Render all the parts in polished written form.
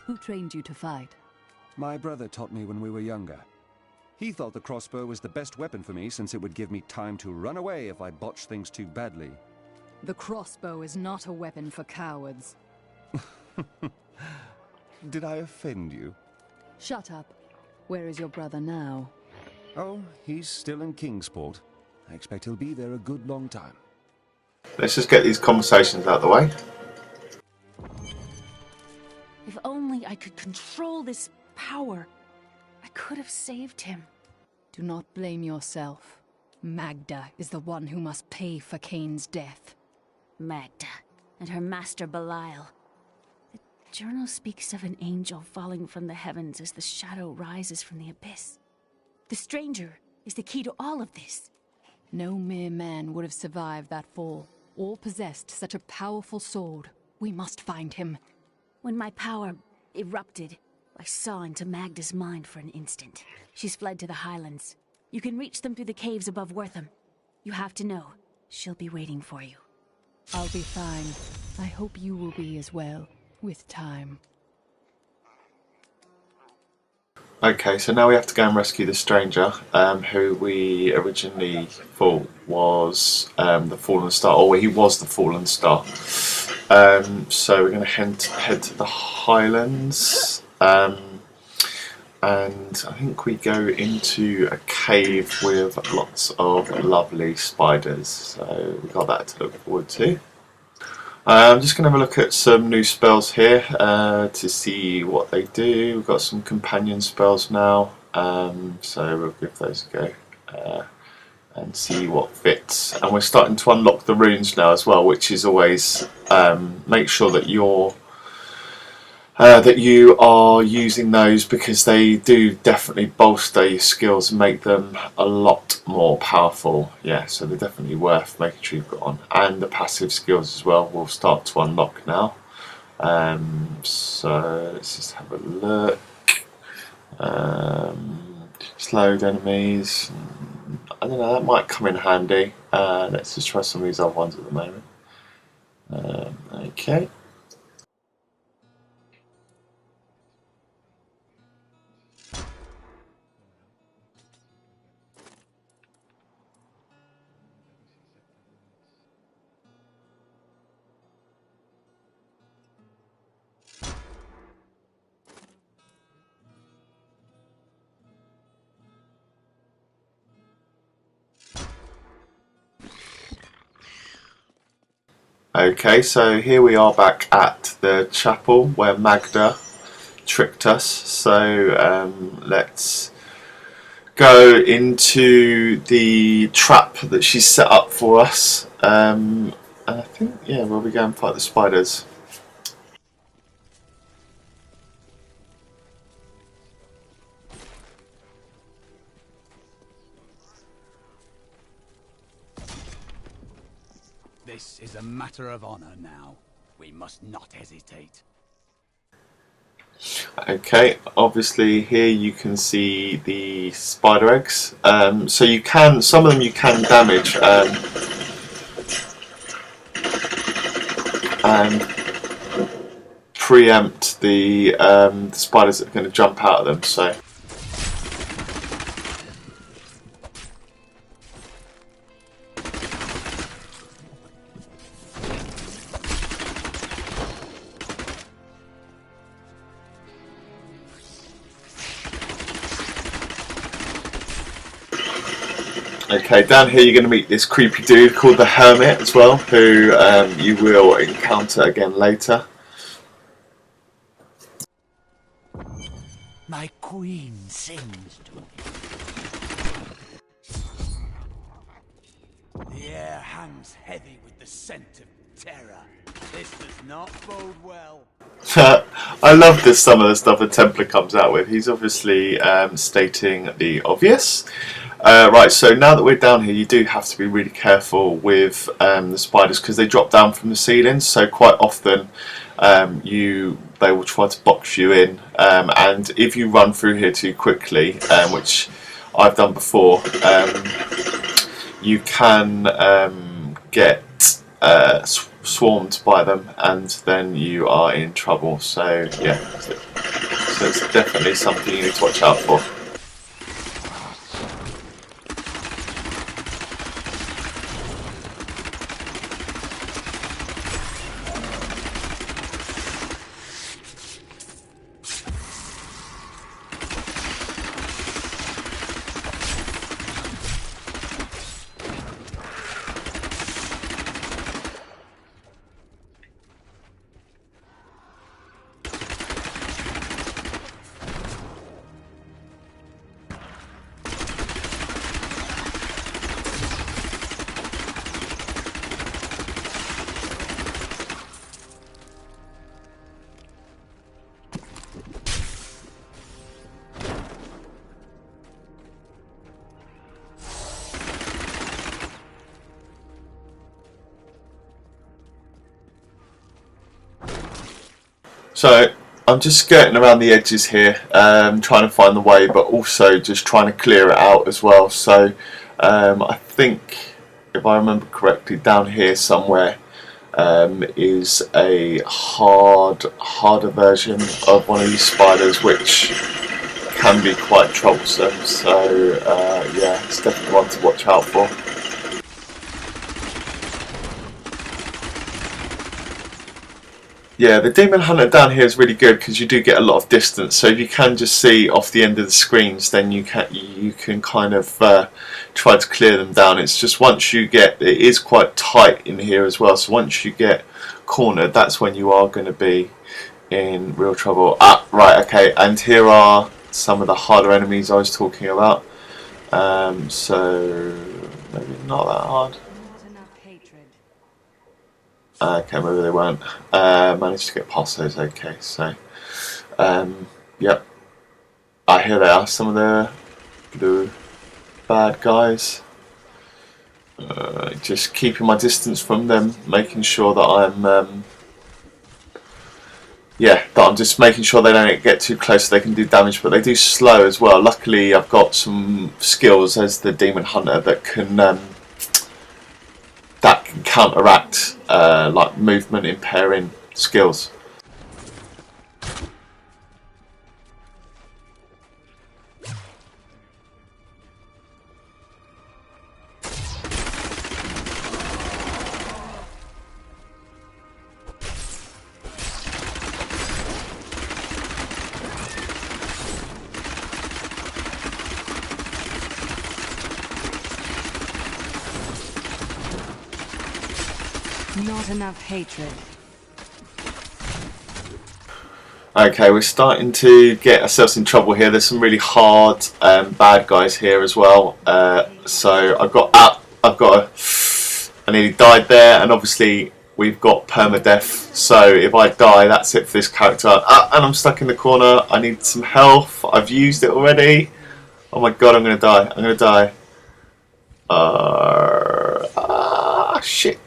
Who trained you to fight? My brother taught me when we were younger. He thought the crossbow was the best weapon for me since it would give me time to run away if I botched things too badly. The crossbow is not a weapon for cowards. Did I offend you? Shut up. Where is your brother now? Oh, he's still in Kingsport. I expect he'll be there a good long time. Let's just get these conversations out of the way. If only I could control this power, I could have saved him. Do not blame yourself. Magda is the one who must pay for Cain's death. Magda and her master Belial. The journal speaks of an angel falling from the heavens as the shadow rises from the abyss. The stranger is the key to all of this. No mere man would have survived that fall, or possessed such a powerful sword. We must find him. When my power erupted, I saw into Magda's mind for an instant. She's fled to the highlands. You can reach them through the caves above Wortham. You have to know, she'll be waiting for you. I'll be fine. I hope you will be as well, with time. Okay, so now we have to go and rescue the stranger, who we originally thought was the Fallen Star, or he was the Fallen Star. So we're going to head to the Highlands, and I think we go into a cave with lots of lovely spiders, so we've got that to look forward to. I'm just going to have a look at some new spells here to see what they do. We've got some companion spells now, so we'll give those a go and see what fits. And we're starting to unlock the runes now as well, which is always make sure that you are using those, because they do definitely bolster your skills and make them a lot more powerful. Yeah, so they're definitely worth making sure you've got on. And the passive skills as well will start to unlock now. So let's just have a look. Slowed enemies. I don't know, that might come in handy. Let's just try some of these other ones at the moment. Okay. Okay, so here we are back at the chapel where Magda tricked us. So let's go into the trap that she set up for us. And I think, yeah, we'll be going to fight the spiders. This is a matter of honor now. We must not hesitate. Okay, obviously here you can see the spider eggs. So you can, some of them you can damage and preempt the spiders that are going to jump out of them. So. Okay, down here you're going to meet this creepy dude called the Hermit as well, who you will encounter again later. My queen sings to me. The air hangs heavy with the scent of terror. This does not bode well. I love this, some of the stuff the Templar comes out with. He's obviously stating the obvious. Right, so now that we're down here, you do have to be really careful with the spiders, because they drop down from the ceilings, so quite often they will try to box you in, and if you run through here too quickly, which I've done before, you can get swarmed by them, and then you are in trouble. So yeah, so it's definitely something you need to watch out for. So I'm just skirting around the edges here, trying to find the way, but also just trying to clear it out as well. So I think, if I remember correctly, down here somewhere is a harder version of one of these spiders, which can be quite troublesome. So yeah, it's definitely one to watch out for. Yeah, the Demon Hunter down here is really good because you do get a lot of distance. So if you can just see off the end of the screens, then you can kind of try to clear them down. It's just once you get, it is quite tight in here as well. So once you get cornered, that's when you are going to be in real trouble. Ah, right, okay. And here are some of the harder enemies I was talking about. So maybe not that hard. Okay, maybe they weren't. Managed to get past those. Okay, so yep. Here they are. Some of the bad guys. Just keeping my distance from them, making sure that I'm I'm just making sure they don't get too close so they can do damage, but they do slow as well. Luckily, I've got some skills as the Demon Hunter that can counteract like movement impairing skills. Not enough hatred. Okay, we're starting to get ourselves in trouble here. There's some really hard bad guys here as well. So I nearly died there, and obviously we've got Pema-Death. So if I die, that's it for this character. And I'm stuck in the corner. I need some health. I've used it already. Oh my god, I'm gonna die. I'm gonna die. Shit.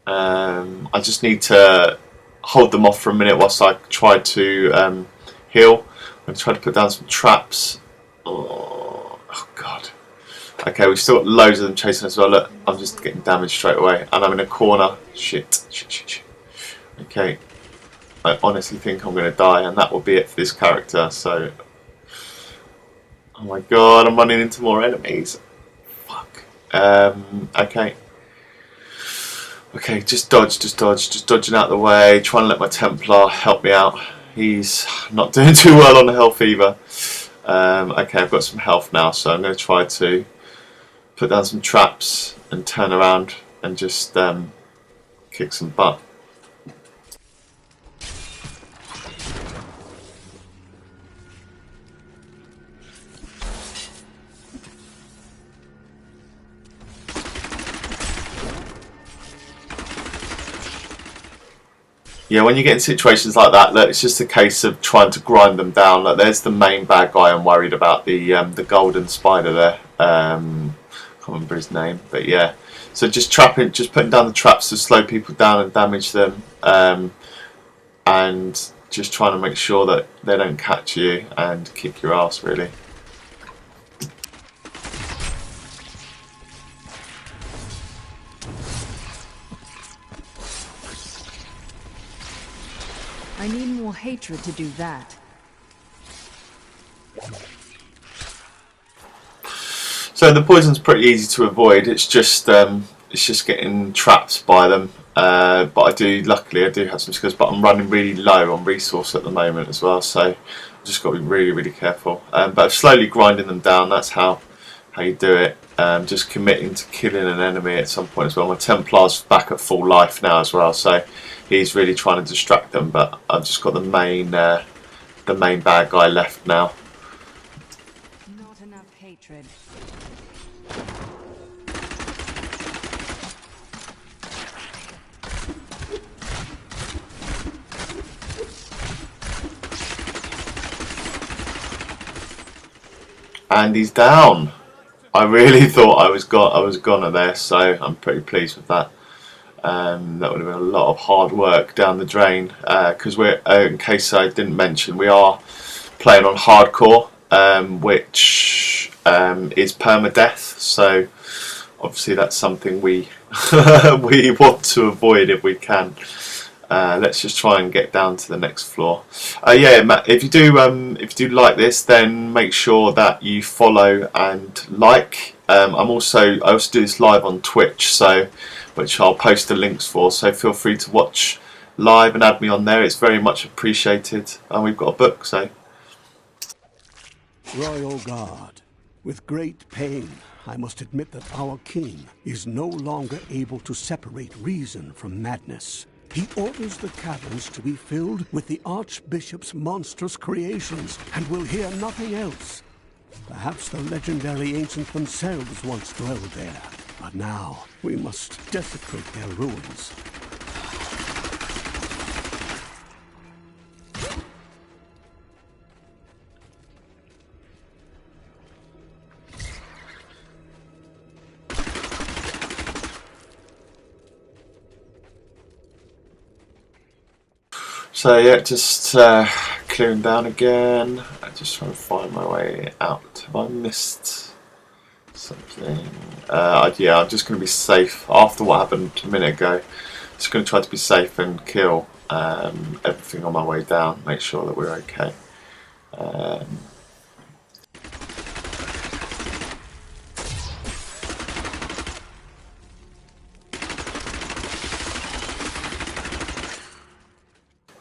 I just need to hold them off for a minute whilst I try to heal. I'm going to try to put down some traps. Oh god. Okay, we've still got loads of them chasing us as well. Look, I'm just getting damaged straight away. And I'm in a corner. Shit. Okay. I honestly think I'm going to die, and that will be it for this character. So, oh my god, I'm running into more enemies. Fuck. Okay, just dodging out of the way, trying to let my Templar help me out. He's not doing too well on the health either. Okay, I've got some health now, so I'm going to try to put down some traps and turn around and just kick some butt. Yeah, when you get in situations like that, look, it's just a case of trying to grind them down. Look, there's the main bad guy I'm worried about, the golden spider there. Can't remember his name, but yeah. So just putting down the traps to slow people down and damage them, and just trying to make sure that they don't catch you and kick your ass, really. I need more hatred to do that. So the poison's pretty easy to avoid. It's just getting trapped by them. But luckily I do have some skills. But I'm running really low on resource at the moment as well. So I've just got to be really, really careful. But slowly grinding them down. That's how you do it. Just committing to killing an enemy at some point as well. My Templar's back at full life now as well. So he's really trying to distract them. But I've just got the main bad guy left now. Not enough hatred. And he's down. I really thought I was goner there, so I'm pretty pleased with that. That would have been a lot of hard work down the drain. Because we're, in case I didn't mention, we are playing on hardcore, which is Pema-Death. So obviously that's something we we want to avoid if we can. Let's just try and get down to the next floor. Yeah, Matt, if you do like this, then make sure that you follow and like. I also do this live on Twitch, which I'll post the links for. So feel free to watch live and add me on there. It's very much appreciated. And we've got a book, so. Royal Guard, with great pain, I must admit that our king is no longer able to separate reason from madness. He orders the caverns to be filled with the Archbishop's monstrous creations, and will hear nothing else. Perhaps the legendary ancients themselves once dwelled there, but now we must desecrate their ruins. So yeah, just clearing down again. I'm just trying to find my way out. Have I missed something? Yeah, I'm just going to be safe after what happened a minute ago. Just going to try to be safe and kill everything on my way down. Make sure that we're okay.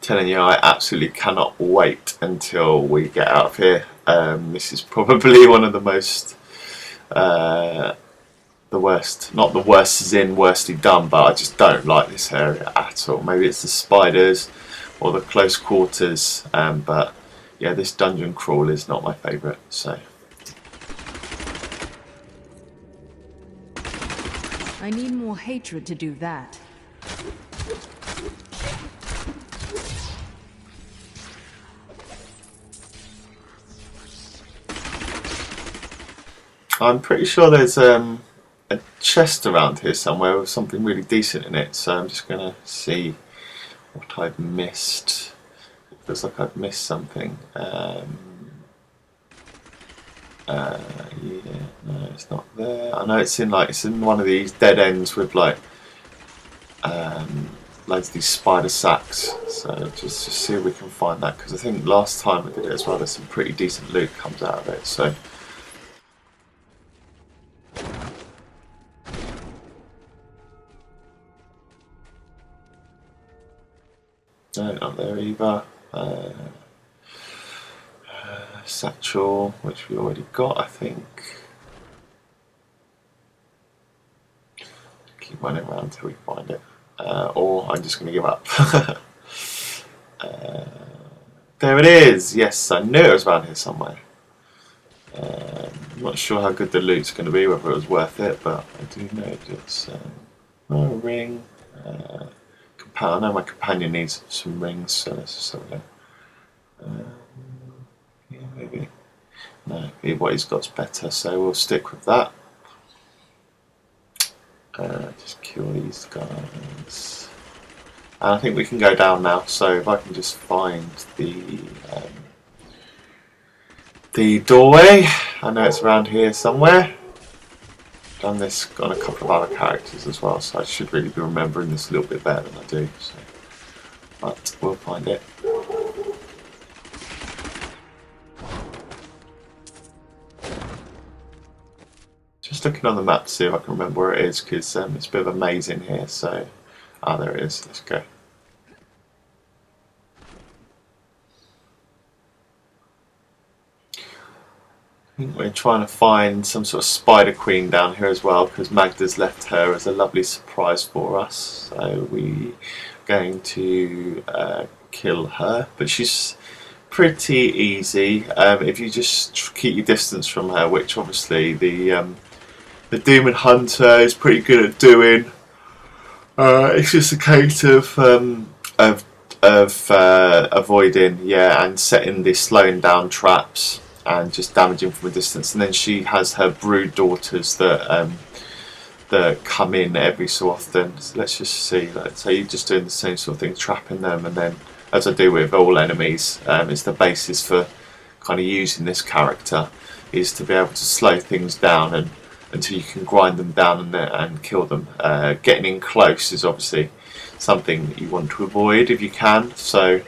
Telling you, I absolutely cannot wait until we get out of here. This is probably one of the most, the worst, not the worst as in worstly done, but I just don't like this area at all. Maybe it's the spiders or the close quarters, but yeah, this dungeon crawl is not my favourite. So I need more hatred to do that. I'm pretty sure there's a chest around here somewhere with something really decent in it, so I'm just going to see what I've missed. It feels like I've missed something. Yeah, no, it's not there. I know it's in one of these dead ends with like loads of these spider sacks. So just to see if we can find that, because I think last time I did it as well, there's some pretty decent loot comes out of it. So. No, not there either. Satchel, which we already got, I think. Keep running around until we find it. Or I'm just going to give up. There it is! Yes, I knew it was around here somewhere. I'm not sure how good the loot's going to be, whether it was worth it, but I do know it's a ring. I know my companion needs some rings, so let's just have a look. Yeah, maybe. No, what he's got's better, so we'll stick with that. Just kill these guys. And I think we can go down now, so if I can just find the doorway. I know it's around here somewhere. Done this on a couple of other characters as well, so I should really be remembering this a little bit better than I do. So. But we'll find it. just looking on the map to see if I can remember where it is, because it's a bit of a maze in here. So, there it is. Let's go. I think we're trying to find some sort of spider queen down here as well, because Magda's left her as a lovely surprise for us. So we're going to kill her, but she's pretty easy if you just keep your distance from her, which obviously the demon hunter is pretty good at doing. It's just a case of avoiding, and setting the slowing down traps and just damaging from a distance. And then she has her brood daughters that come in every so often. So let's just see. Let's say you're just doing the same sort of thing, trapping them, and then, as I do with all enemies, it's the basis for kind of using this character, is to be able to slow things down and until you can grind them down and kill them. Getting in close is obviously something that you want to avoid if you can, so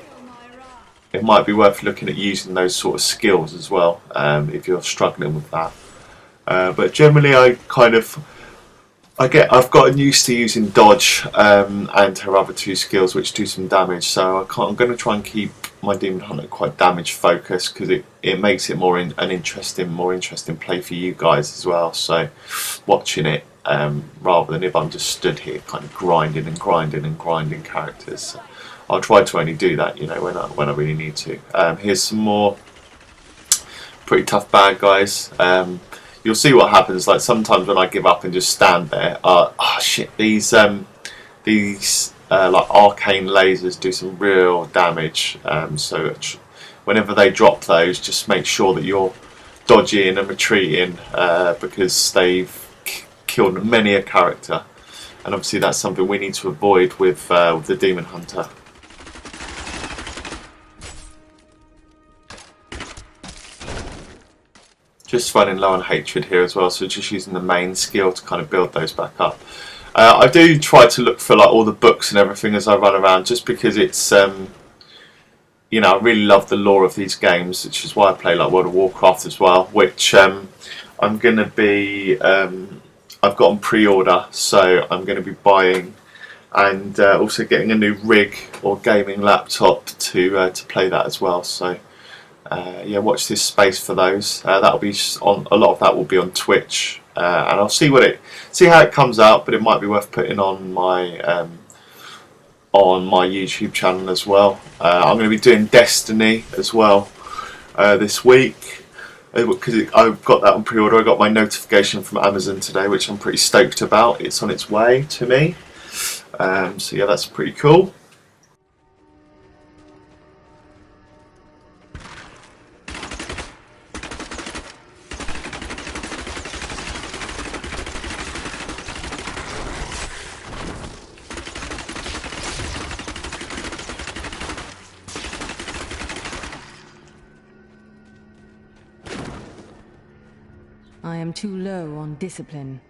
it might be worth looking at using those sort of skills as well if you're struggling with that. But generally I've gotten used to using dodge and her other two skills, which do some damage. So I'm going to try and keep my demon hunter quite damage focused, because it makes it more interesting play for you guys as well. So watching it rather than if I'm just stood here kind of grinding characters. So I'll try to only do that, when I really need to. Here's some more pretty tough bad guys. You'll see what happens. Like sometimes when I give up and just stand there, these like arcane lasers do some real damage. So whenever they drop those, just make sure that you're dodging and retreating, because they've killed many a character, and obviously that's something we need to avoid with the demon hunter. Just running low on hatred here as well, so just using the main skill to kind of build those back up. I do try to look for like all the books and everything as I run around, just because it's I really love the lore of these games, which is why I play like World of Warcraft as well, which I'm going to be I've got on pre-order, so I'm going to be buying, and also getting a new rig or gaming laptop to play that as well. So watch this space for those. That'll be on, a lot of that will be on Twitch, and I'll see how it comes out. But it might be worth putting on my YouTube channel as well. I'm going to be doing Destiny as well this week, because I've got that on pre-order. I got my notification from Amazon today, which I'm pretty stoked about. It's on its way to me, so yeah, that's pretty cool. I am too low on discipline.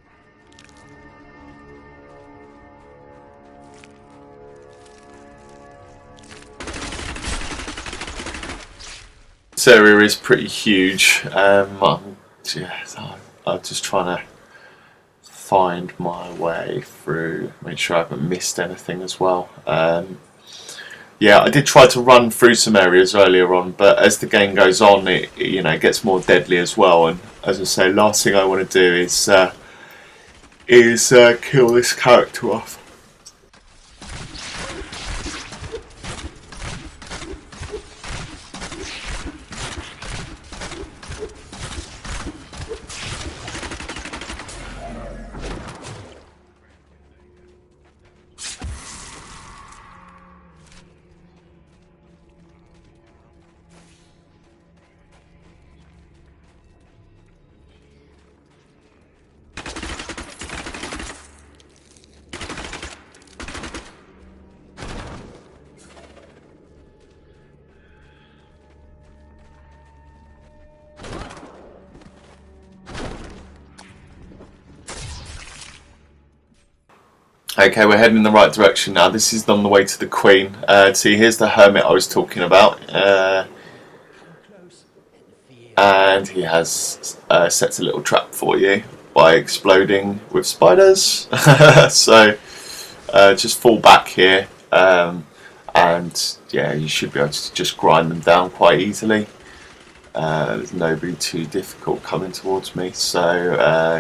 This area is pretty huge. I'm just trying to find my way through, make sure I haven't missed anything as well. I did try to run through some areas earlier on, but as the game goes on, it gets more deadly as well. And as I say, last thing I want to do is kill this character off. Okay, we're heading in the right direction now. This is on the way to the Queen. See, here's the hermit I was talking about. And he has sets a little trap for you. by exploding with spiders. So just fall back here, and yeah, you should be able to just grind them down quite easily. There's nobody too difficult coming towards me, so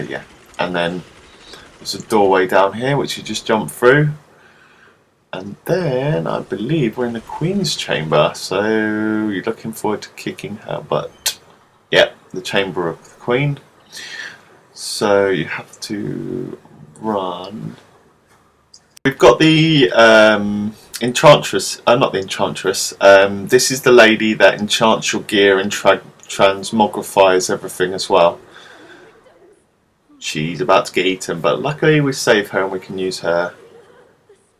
yeah. And then there's a doorway down here which you just jump through, and then I believe we're in the Queen's chamber, so you're looking forward to kicking her butt. Yep, the chamber of the Queen. So you have to run. We've got the Enchantress, not the Enchantress, this is the lady that enchants your gear and transmogrifies everything as well. She's about to get eaten, but luckily we save her and we can use her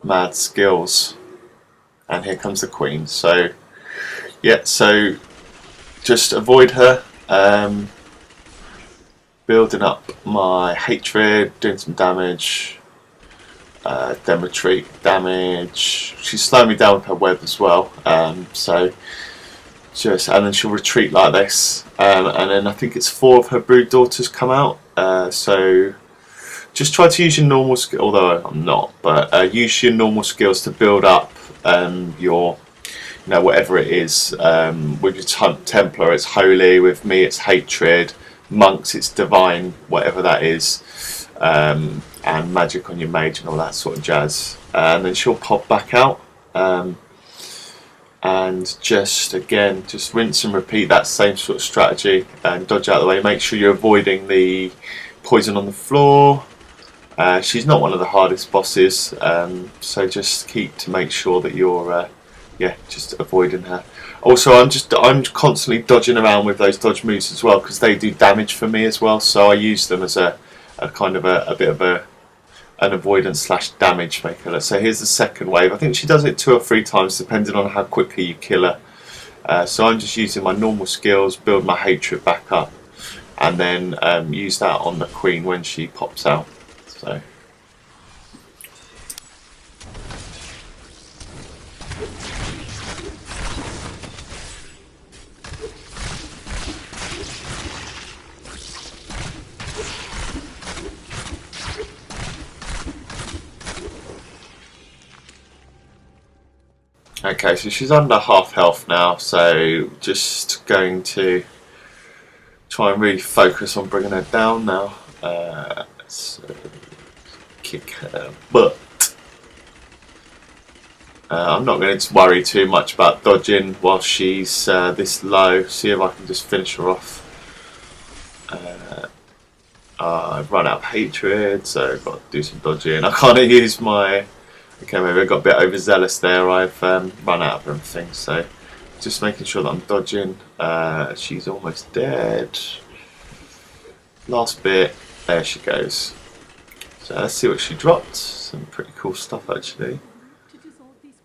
mad skills. And here comes the Queen. So yeah, so just avoid her, building up my hatred, doing some damage, then retreat damage. She's slowing me down with her web as well, so just, and then she'll retreat like this, and then I think it's 4 of her brood daughters come out, so just try to use your normal skill, although I'm not, but use your normal skills to build up your, you know, whatever it is. With your Templar it's holy, with me it's hatred, monks it's divine, whatever that is, and magic on your mage and all that sort of jazz. And then she'll pop back out, and just again, just rinse and repeat that same sort of strategy and dodge out of the way. Make sure you're avoiding the poison on the floor. She's not one of the hardest bosses, so just keep to make sure that you're yeah, just avoiding her. Also, I'm constantly dodging around with those dodge moves as well, because they do damage for me as well, so I use them as a kind of a bit of an avoidance / damage maker. So here's the second wave. I think she does it 2 or 3 times depending on how quickly you kill her. So I'm just using my normal skills, build my hatred back up, and then use that on the Queen when she pops out. So okay, so she's under half health now, so just going to try and really focus on bringing her down now. So kick her butt. I'm not going to worry too much about dodging while she's this low. See if I can just finish her off. I've run out of hatred, so I've got to do some dodging. I can't use my... Okay, maybe I got a bit overzealous there. I've run out of everything, so just making sure that I'm dodging. She's almost dead. Last bit. There she goes. So let's see what she dropped. Some pretty cool stuff actually.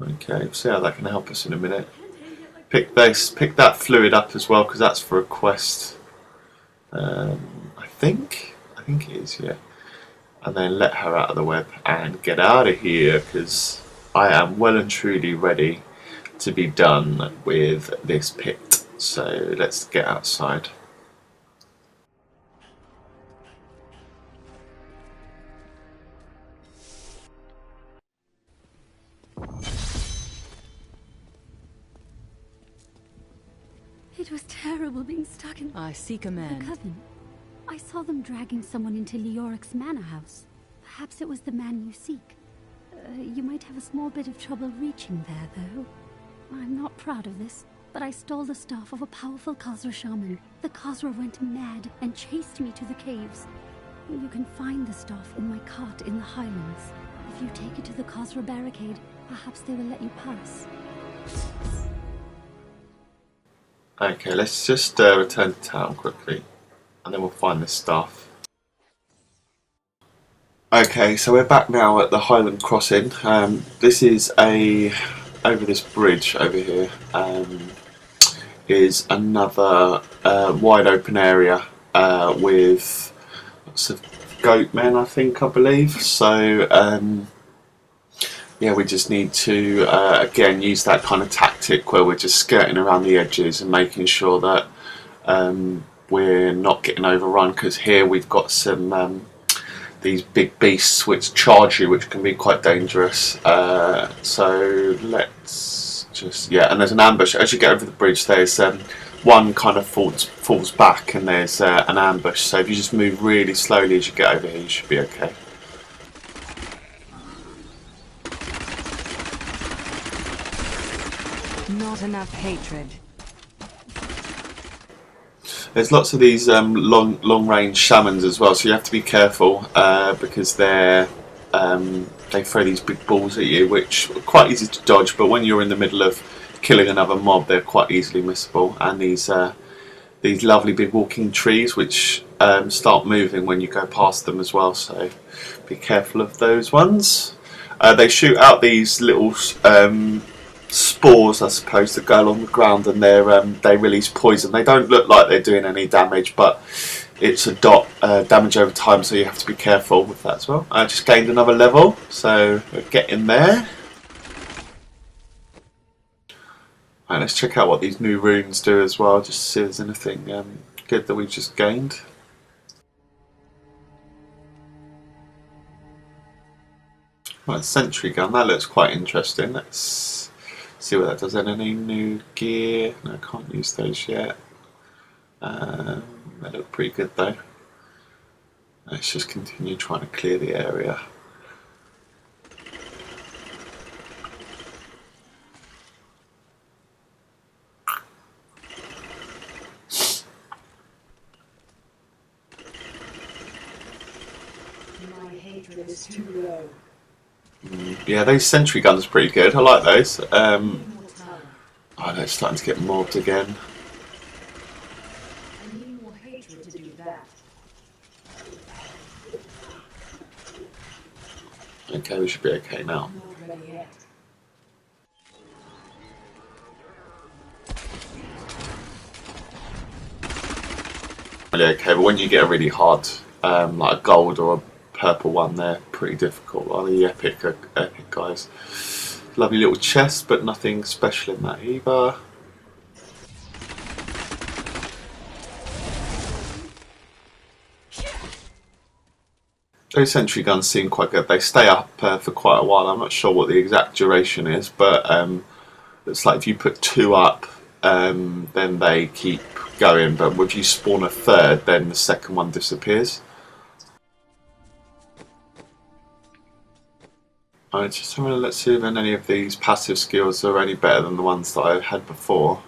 Okay, we'll see how that can help us in a minute. Pick that fluid up as well, because that's for a quest. I think it is, yeah. And then let her out of the web and get out of here, because I am well and truly ready to be done with this pit. So let's get outside. It was terrible being stuck in I seek a the man. coven. I saw them dragging someone into Leoric's manor house. Perhaps it was the man you seek. You might have a small bit of trouble reaching there, though. I'm not proud of this, but I stole the staff of a powerful Khazra shaman. The Khazra went mad and chased me to the caves. You can find the staff in my cart in the Highlands. If you take it to the Khazra barricade, perhaps they will let you pass. Okay, let's just return to town quickly, and then we'll find this stuff. Okay, so we're back now at the Highland Crossing. This is over this bridge over here, is another wide open area with lots of goat men, I believe. So yeah, we just need to again use that kind of tactic where we're just skirting around the edges and making sure that we're not getting overrun, because here we've got some these big beasts which charge you, which can be quite dangerous. So let's just, yeah, and there's an ambush. As you get over the bridge, there's one kind of falls back, and there's an ambush. So if you just move really slowly as you get over here, you should be okay. Not enough hatred. There's lots of these long range shamans as well, so you have to be careful because they throw these big balls at you, which are quite easy to dodge. But when you're in the middle of killing another mob, they're quite easily missable. And these lovely big walking trees, which start moving when you go past them as well. So be careful of those ones. They shoot out these little spores, I suppose, that go along the ground, and they release poison. They don't look like they're doing any damage, but it's a dot damage over time, so you have to be careful with that as well. I just gained another level, so we're getting there. Right, let's check out what these new runes do as well, just to see if there's anything good that we've just gained. Right, sentry gun, that looks quite interesting. Let's see what that does. Any new gear? No, I can't use those yet. They look pretty good though. Let's just continue trying to clear the area. My hatred is too low. Yeah, those sentry guns are pretty good. I like those. Oh no, it's starting to get mobbed again. I need more hatred to do that. Okay, we should be okay now. Not ready yet. Really okay, but when you get a really hard, like a gold or a purple one, they're pretty difficult. Are the epic guys? Lovely little chest, but nothing special in that either. Those sentry guns seem quite good. They stay up for quite a while. I'm not sure what the exact duration is, but it's like if you put 2 up, then they keep going. But if you spawn a 3rd, then the second one disappears. Alright, just let's see if any of these passive skills are any better than the ones that I had before.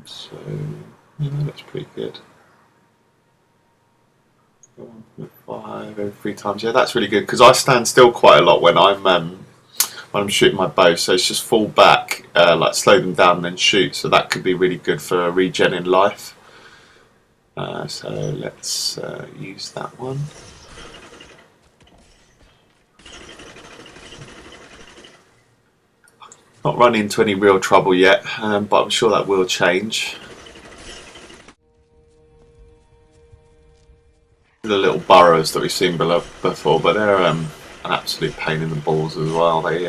So, yeah, that looks pretty good. 5 every 3 times. Yeah, that's really good, because I stand still quite a lot when I'm shooting my bow. So it's just fall back, like slow them down, and then shoot. So that could be really good for regenerating life. So let's use that one. Not run into any real trouble yet, but I'm sure that will change. The little burrows that we've seen before, but they're an absolute pain in the balls as well. They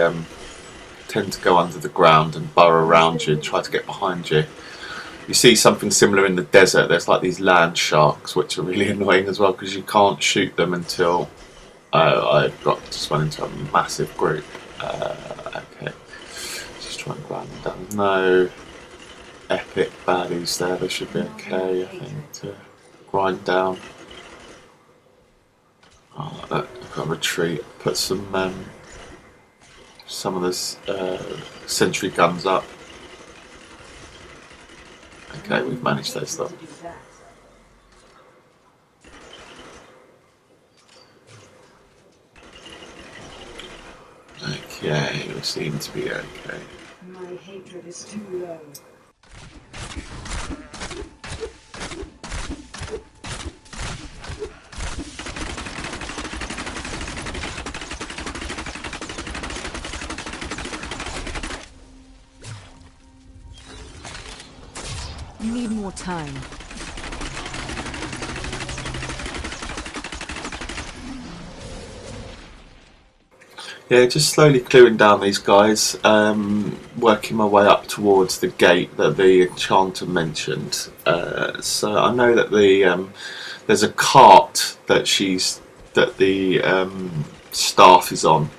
tend to go under the ground and burrow around you and try to get behind you. You see something similar in the desert. There's like these land sharks, which are really annoying as well, because you can't shoot them until I've got just run into a massive group. Okay. Try and grind them down. No epic baddies there. They should be okay, I think, to grind down. Oh, look, I've got to retreat. Put some of this sentry guns up. Okay, we've managed those though. Okay, we seem to be okay. My hatred is too low. You need more time. Yeah, just slowly clearing down these guys, working my way up towards the gate that the enchanter mentioned. So I know that there's a cart that the staff is on.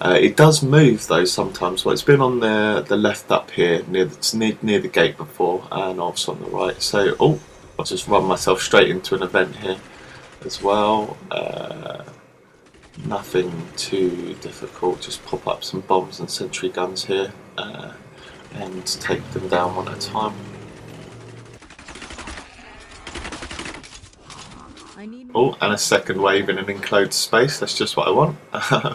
It does move though sometimes. Well, it's been on the left up here near the gate before, and also on the right. So I'll just run myself straight into an event here as well. Nothing too difficult. Just pop up some bombs and sentry guns here and take them down one at a time. Oh, and a second wave in an enclosed space. That's just what I want.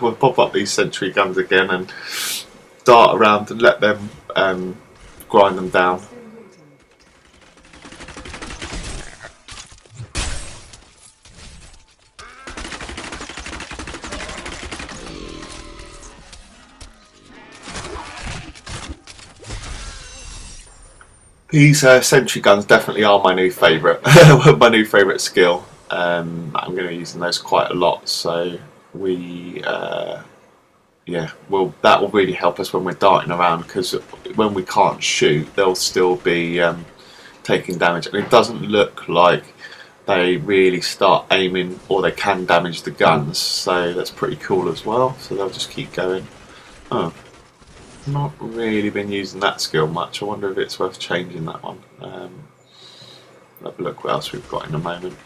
We'll pop up these sentry guns again and dart around and let them grind them down. These sentry guns definitely are my new favourite. My new favourite skill. I'm going to be using those quite a lot, so that will really help us when we're darting around, because when we can't shoot, they'll still be taking damage, and it doesn't look like they really start aiming or they can damage the guns, so that's pretty cool as well. So they'll just keep going. Oh, not really been using that skill much. I wonder if it's worth changing that one. Have a look what else we've got in a moment.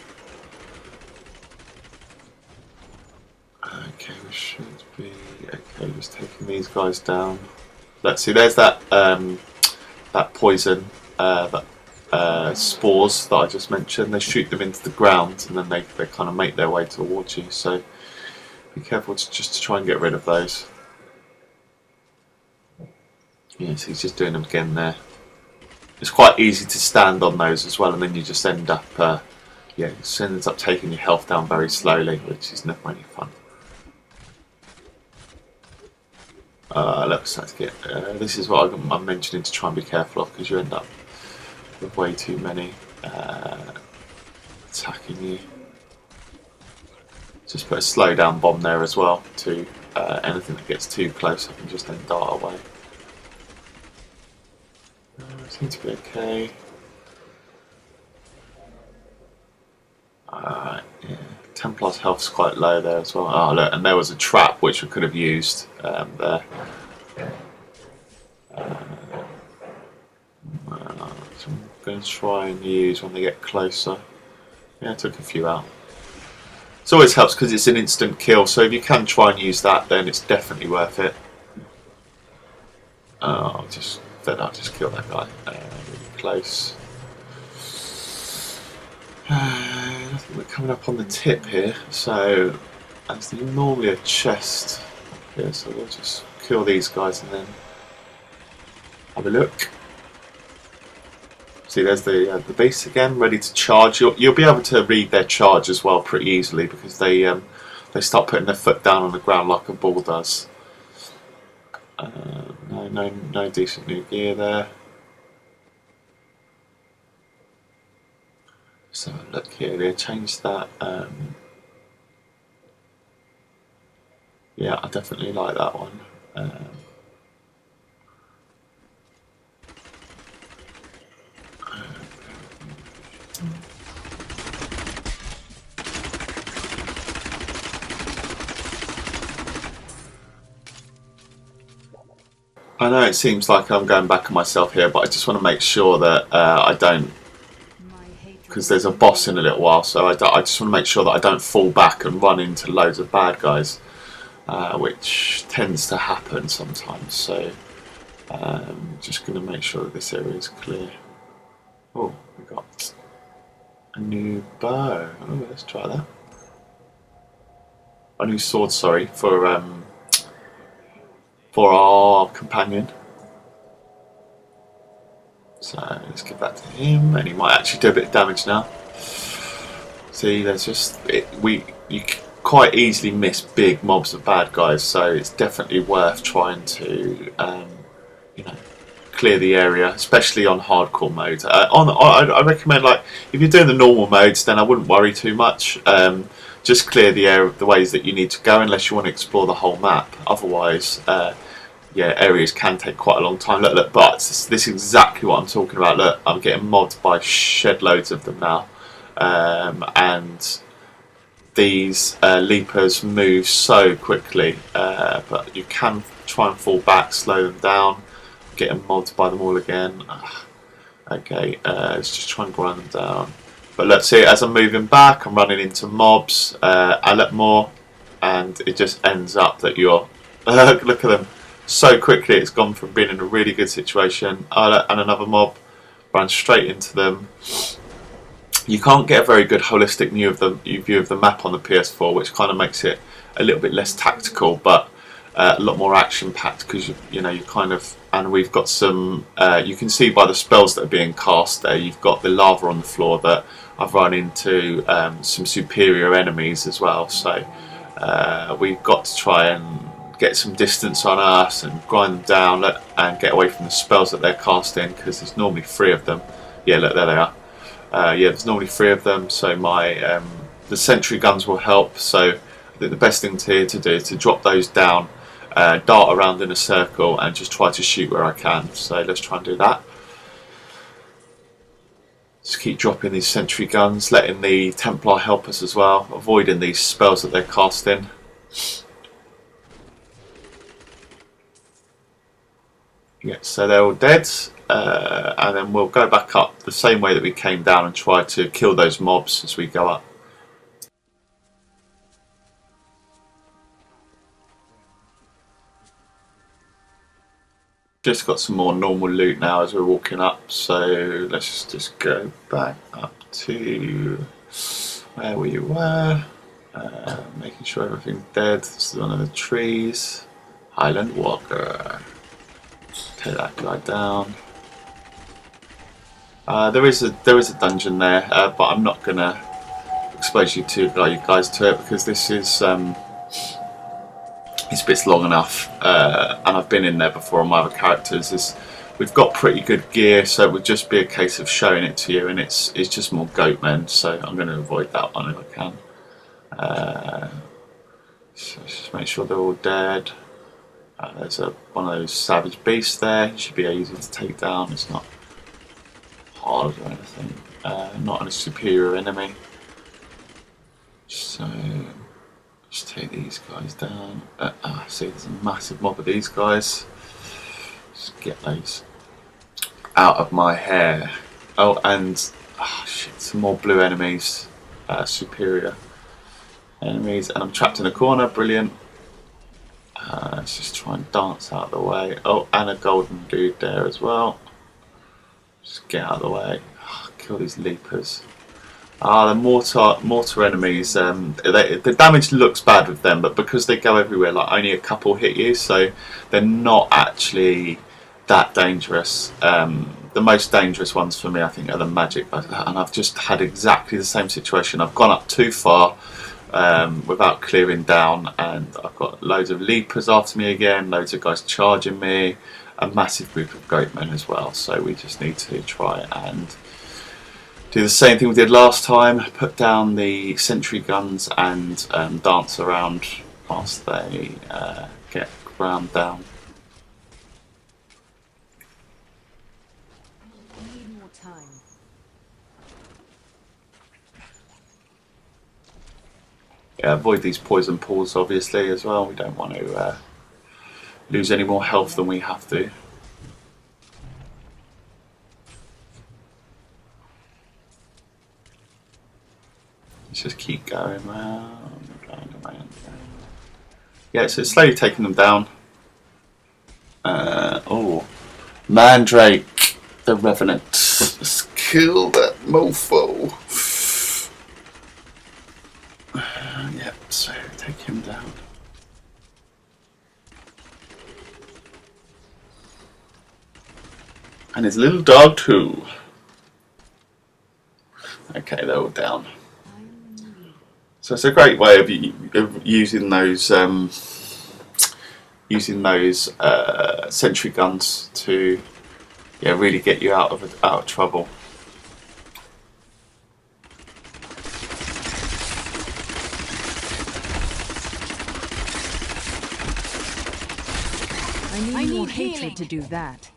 Okay, we should be okay. Just taking these guys down. Let's see. There's that that poison, spores that I just mentioned. They shoot them into the ground, and then they kind of make their way towards you. So be careful just to try and get rid of those. Yes, he's just doing them again there. It's quite easy to stand on those as well, and then you just end up, just ends up taking your health down very slowly, which is never any fun. Looks like this is what I'm mentioning to try and be careful of, because you end up with way too many attacking you. Just put a slow down bomb there as well to anything that gets too close. I can just then dart away. Seems to be okay. Yeah. Templar's health's quite low there as well. Oh look, and there was a trap which we could have used there. So I'm going to try and use when they get closer. Yeah, I took a few out. It always helps because it's an instant kill, so if you can try and use that, then it's definitely worth it. I'll just kill that guy. Really close. I think we're coming up on the tip here, so there's normally a chest here, so we'll just kill these guys and then have a look. See, there's the beast again, ready to charge. You'll be able to read their charge as well pretty easily, because they start putting their foot down on the ground like a bull does. No decent new gear there. So look here, they changed that. Yeah, I definitely like that one. I know it seems like I'm going back on myself here, but I just want to make sure that I don't, because there's a boss in a little while, so I just want to make sure that I don't fall back and run into loads of bad guys, which tends to happen sometimes. So just going to make sure that this area is clear. Oh, we got a new bow. Oh, let's try that. A new sword, sorry, for our companion. So let's give that to him, and he might actually do a bit of damage now. See, there's just you quite easily miss big mobs of bad guys, so it's definitely worth trying to clear the area, especially on hardcore modes. I recommend, like, if you're doing the normal modes, then I wouldn't worry too much. just clear the air of the ways that you need to go unless you want to explore the whole map. Otherwise, yeah, areas can take quite a long time. Look, but this is exactly what I'm talking about. Look, I'm getting mobbed by shed loads of them now, and these leapers move so quickly, but you can try and fall back, slow them down. Getting mobbed by them all again. Okay, let's just try and grind them down. But let's see, as I'm moving back, I'm running into mobs a lot more, and it just ends up that you're look at them. So quickly it's gone from being in a really good situation, and another mob, run straight into them. You can't get a very good holistic view of the map on the PS4, which kind of makes it a little bit less tactical, but a lot more action packed, because you know, you kind of, and we've got some, you can see by the spells that are being cast there, you've got the lava on the floor that I've run into some superior enemies as well, so we've got to try and get some distance on us and grind them down and get away from the spells that they're casting, because there's normally 3 of them. Yeah, look, there they are. Yeah, there's normally 3 of them, so my the sentry guns will help. So I think the best thing to do is to drop those down, dart around in a circle and just try to shoot where I can. So let's try and do that. Just keep dropping these sentry guns, letting the Templar help us as well, avoiding these spells that they're casting. Yeah, so they're all dead, and then we'll go back up the same way that we came down and try to kill those mobs as we go up. Just got some more normal loot now as we're walking up, so let's just go back up to where we were, making sure everything's dead. This is one of the trees. Highland Walker. Take that guy down. There is a dungeon there, but I'm not gonna expose you guys to it, because this is this bit's long enough, and I've been in there before on my other characters. We've got pretty good gear, so it would just be a case of showing it to you, and it's just more goatmen, so I'm going to avoid that one if I can. So just make sure they're all dead. There's one of those savage beasts there. It should be easy to take down. It's not hard or anything. Not a superior enemy. So just take these guys down. See, there's a massive mob of these guys. Just get those out of my hair. Oh, and shit, some more blue enemies. Superior enemies, and I'm trapped in a corner. Brilliant. Let's just try and dance out of the way. Oh, and a golden dude there as well. Just get out of the way. Kill these leapers. The mortar enemies, the damage looks bad with them, but because they go everywhere, like only a couple hit you, so they're not actually that dangerous. The most dangerous ones for me, I think, are the magic, and I've just had exactly the same situation. I've gone up too far without clearing down, and I've got loads of leapers after me again, loads of guys charging me, a massive group of goatmen as well, so we just need to try and do the same thing we did last time, put down the sentry guns and dance around whilst they get ground down. Need more time. Yeah, avoid these poison pools obviously as well. We don't want to lose any more health than we have to. Let's just keep going round. Yeah, so it's slowly taking them down. Oh, Mandrake, the Revenant. Let's kill that mofo. Yep, so take him down. And his little dog too. Okay, they're all down. So it's a great way of using those sentry guns to really get you out of trouble. hatred to do that.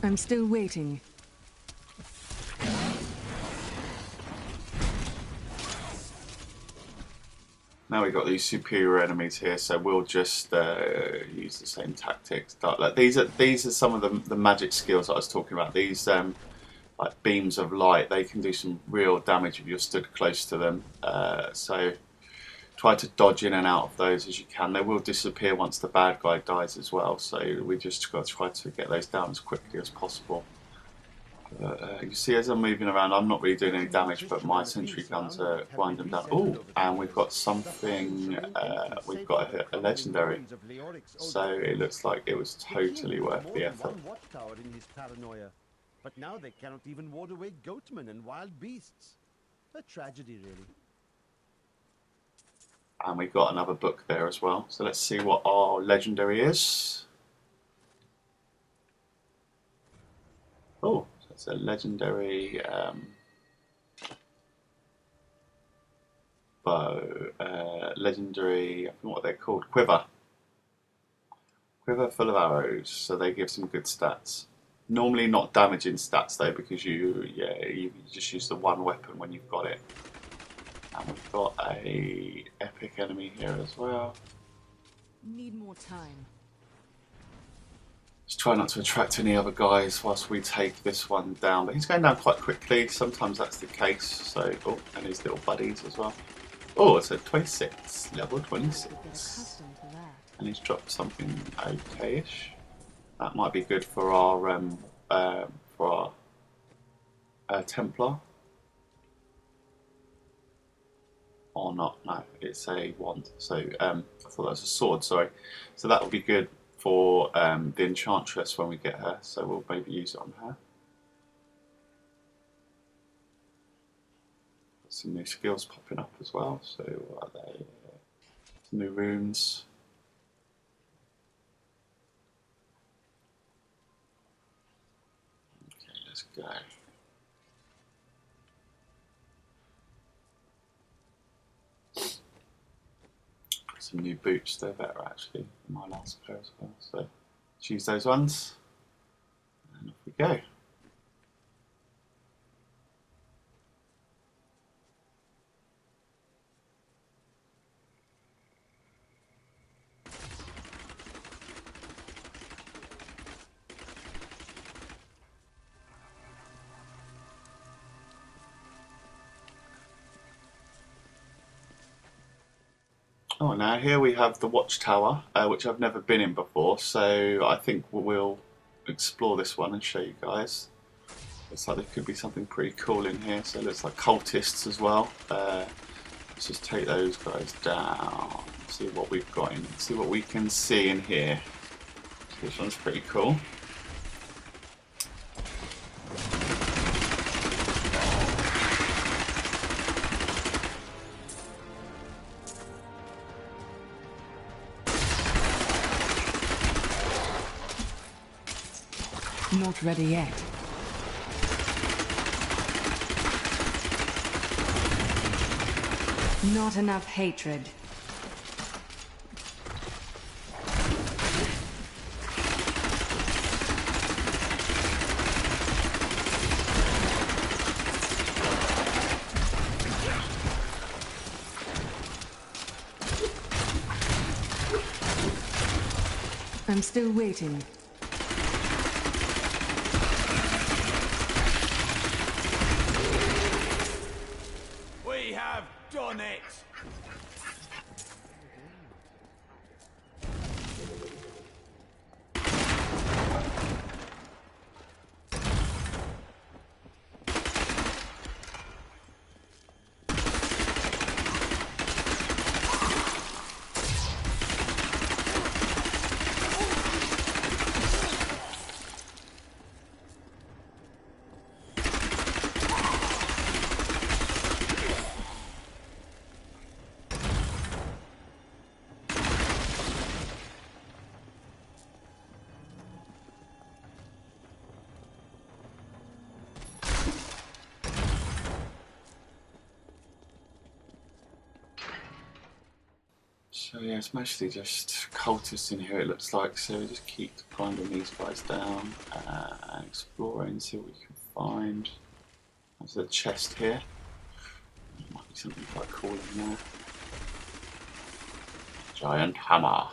I'm still waiting. Now we've got these superior enemies here, so we'll just use the same tactics. Like these are some of the magic skills that I was talking about. These like beams of light, they can do some real damage if you're stood close to them. So try to dodge in and out of those as you can. They will disappear once the bad guy dies as well, so we just got to try to get those down as quickly as possible. You see, as I'm moving around, I'm not really doing any damage, but my sentry guns are grinding them down. Oh, and we've got something, we've got a legendary, so it looks like it was totally worth the effort. But now they cannot even ward away goatmen and wild beasts. A tragedy, really. And we've got another book there as well. So let's see what our legendary is. Oh, so it's a legendary bow. Legendary, I think what they're called, quiver. Quiver full of arrows. So they give some good stats. Normally not damaging stats though, because you just use the one weapon when you've got it. And we've got a epic enemy here as well. Need more time. Just try not to attract any other guys whilst we take this one down. But he's going down quite quickly. Sometimes that's the case. So, oh, and his little buddies as well. Oh, it's a 26, level 26. And he's dropped something okay-ish. That might be good for our Templar. Or not, no, it's a wand. So I thought that was a sword, sorry. So that will be good for the Enchantress when we get her, so we'll maybe use it on her. Got some new skills popping up as well, so what are they? Some new runes. Okay, let's go. Some new boots, they're better actually than my last pair as well, so choose those ones and off we go. Oh, now here we have the watchtower, which I've never been in before, so I think we'll explore this one and show you guys. Looks like there could be something pretty cool in here, so it looks like cultists as well. Let's just take those guys down, see what we've got in, see what we can see in here. So this one's pretty cool. Not ready yet. Not enough hatred. I'm still waiting. We have done it! So yeah, it's mostly just cultists in here it looks like, so we just keep grinding these guys down and exploring, see what we can find. There's a chest here. There might be something quite cool in there. Giant hammer.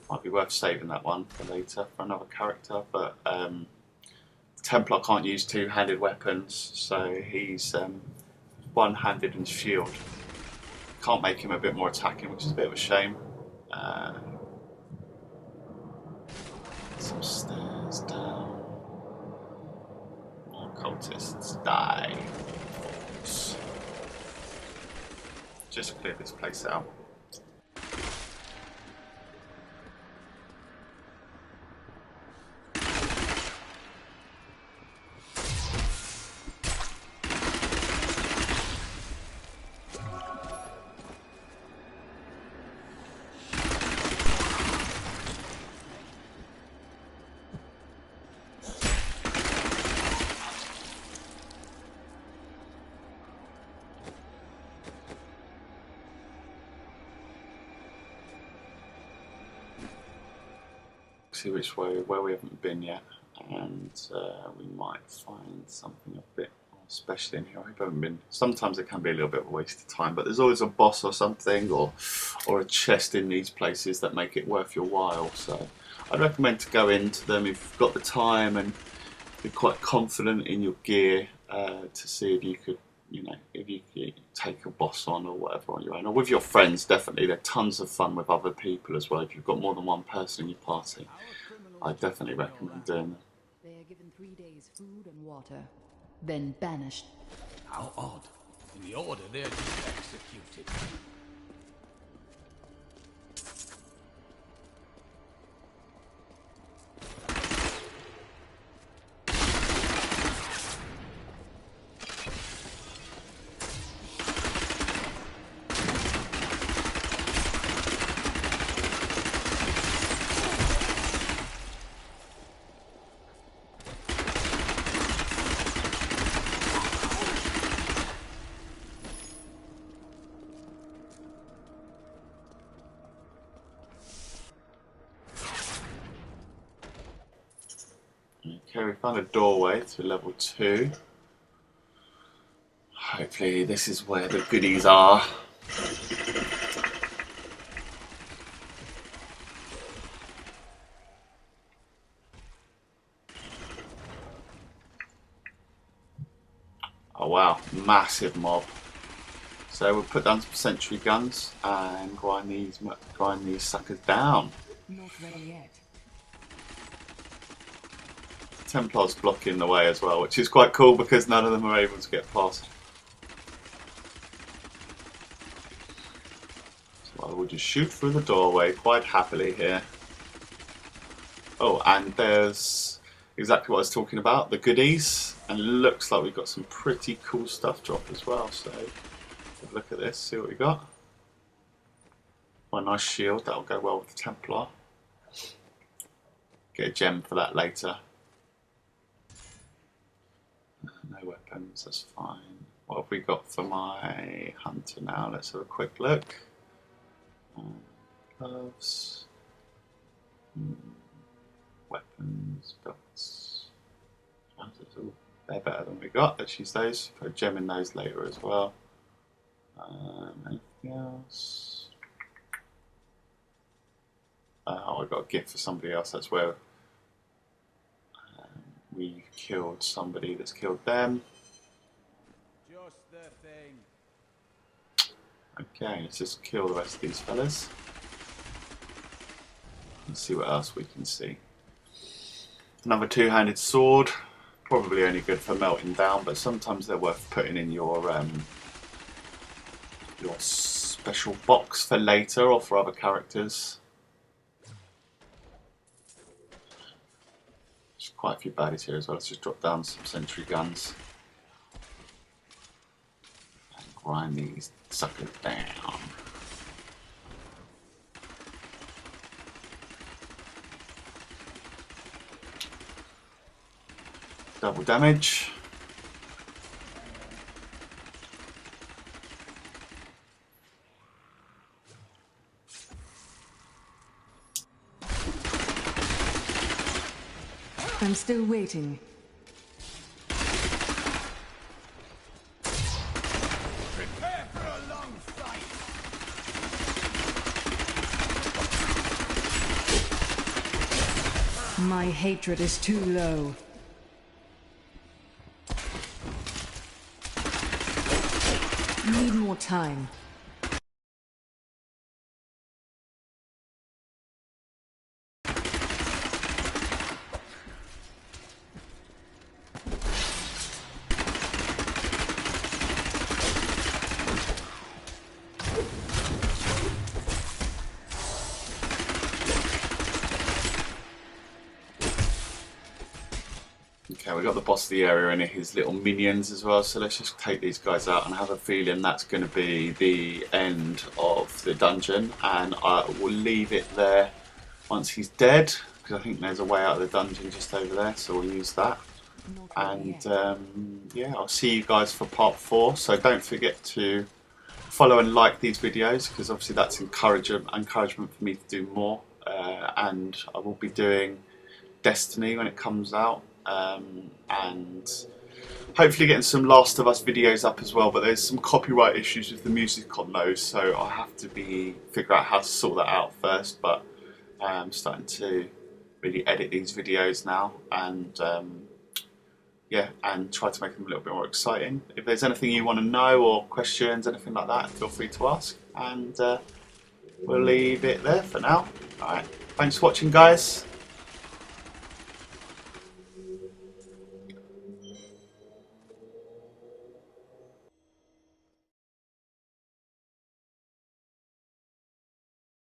Might be worth saving that one for later for another character, but Templar can't use two-handed weapons, so he's one-handed and shield. Can't make him a bit more attacking, which is a bit of a shame. Some stairs down. More cultists die. Just clear this place out. See which way, where we haven't been yet, and we might find something a bit more special in here. I haven't been. Sometimes it can be a little bit of a waste of time, but there's always a boss or something, or a chest in these places that make it worth your while. So I'd recommend to go into them if you've got the time and be quite confident in your gear to see if you could, you know, if you could take a boss on or whatever on your own, or with your friends. Definitely, they're tons of fun with other people as well. If you've got more than one person in your party, I definitely recommend doing them. They are given 3 days food and water, then banished. How odd. In the order, they're just executed. Okay, we found a doorway to level 2. Hopefully this is where the goodies are. Oh wow, massive mob. So we'll put down some sentry guns and grind these suckers down. Not ready yet. Templars blocking the way as well, which is quite cool because none of them are able to get past. So I will just shoot through the doorway quite happily here. Oh, and there's exactly what I was talking about, the goodies. And it looks like we've got some pretty cool stuff drop as well. So have a look at this, see what we got. Oh, a nice shield, that'll go well with the Templar. Get a gem for that later. No weapons, that's fine. What have we got for my hunter now? Let's have a quick look. Gloves. Weapons, belts. They're better than we got. Let's use those. Put a gem in those later as well. Anything else? Oh, I got a gift for somebody else. That's where we killed somebody that's killed them. Just the thing. Okay, let's just kill the rest of these fellas. Let's see what else we can see. Another two-handed sword. Probably only good for melting down, but sometimes they're worth putting in your special box for later or for other characters. There's quite a few baddies here as well. Let's just drop down some sentry guns and grind these suckers down. Double damage. I'm still waiting. Prepare for a long fight. My hatred is too low. Need more time. Okay, we got the boss of the area and his little minions as well, so let's just take these guys out, and I have a feeling that's going to be the end of the dungeon, and I will leave it there once he's dead, because I think there's a way out of the dungeon just over there, so we'll use that. And yeah, I'll see you guys for part 4, so don't forget to follow and like these videos, because obviously that's encouragement for me to do more, and I will be doing Destiny when it comes out. And hopefully getting some Last of Us videos up as well, but there's some copyright issues with the music on those, so I have to figure out how to sort that out first. But I'm starting to really edit these videos now, and yeah, and try to make them a little bit more exciting. If there's anything you want to know or questions, anything like that, feel free to ask, and we'll leave it there for now. Alright, thanks for watching, guys.